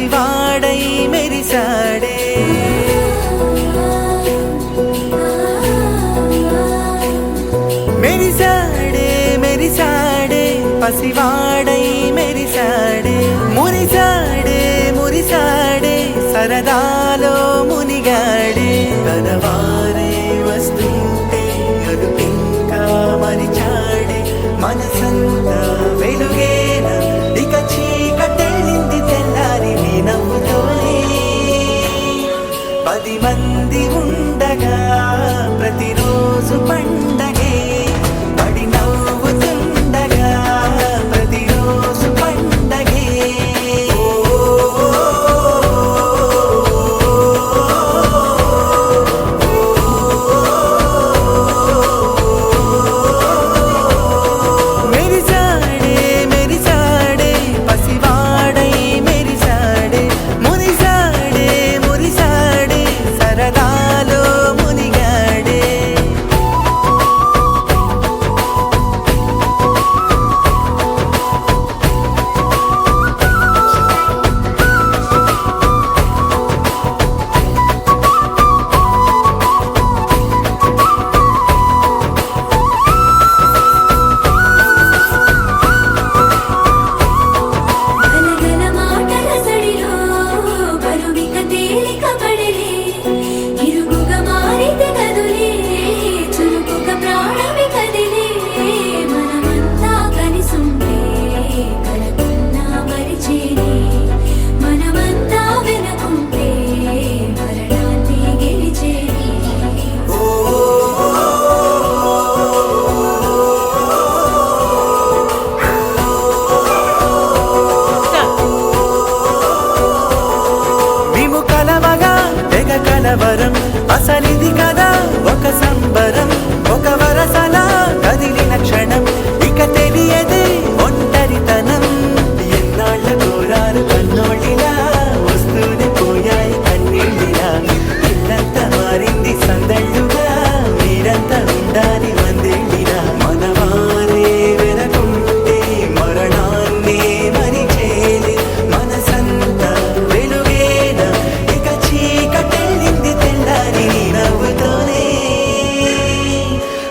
పసివాడై మెరిసాడే మెరిసాడే మెరిసాడే పసివాడై మెరిసాడే మురిసాడే మురిసాడే సరదాలో మునిగాడే తనవారే వస్తుంటే అరుపింకా మరిచాడే మనసంతా వెలుగేన ఇక చీకటెళ్ళింది తెల్లారి నీ నవ్వుతోనే 10 మంది ఉండగా ప్రతిరోజు పండగే పడి నవ్వుతుండగా ప్రతిరోజు పండగే మెరిసాడే మెరిసాడే పసివాడై మెరిసాడే మురిసాడే మురిసాడే సరదాలో మునిగాడే గలగల మాటల సడిలో బరువిక తేలిక పడలే ఇరుగుగా మారితే కదులే చురుకుగా ప్రాణమి కదిలే మనమంతా కలిసుంటే కలకున్నా మరిచేనే మనమంతా వెనకుంటే మరణాన్ని గెలిచేనే మేము కలవగా తెగ కలవరం అసలిది కదా ఒక సంబరం ఒక వరసలా కదిలిన క్షణం ఇక తెలియదే ఒంటరితనం ఎన్నాళ్ళ కోరారు కన్నోళ్ళిలా వస్తూనే పోయాయి కన్నీళ్ళిలా ఇల్లంతా మారింది సందళ్ళుగా మీరంతా ఉండాలి వందేళ్ళిలా మనవారే వెనకుంటే మరణాన్ని మరిచేది మనసంతా వెలుగేన ఇక చీకటెళ్ళింది తెల్లారి నీ నవ్వుతోనే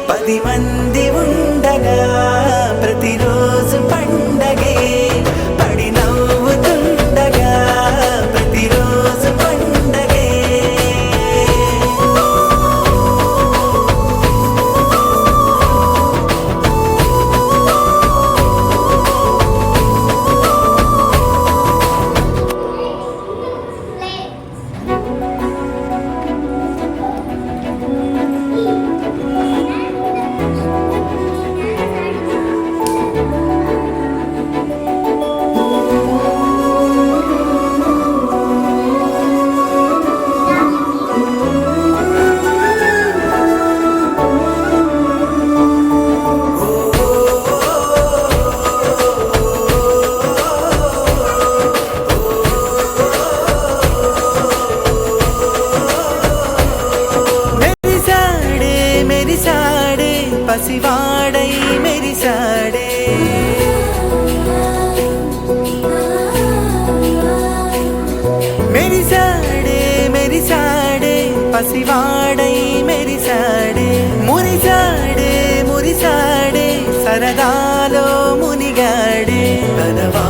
10 మంది ఉండగా ప్రతిరోజు పండగే పడి నవ్వుతుండగా ప్రతిరోజు పండగే మెరిసాడే మెరిసాడే పసివాడై మెరిసాడే మెరిసాడే మెరిసాడే పసివాడై మెరిసాడే మురిసాడే మురిసాడే సరదాలో మునిగాడే తనవా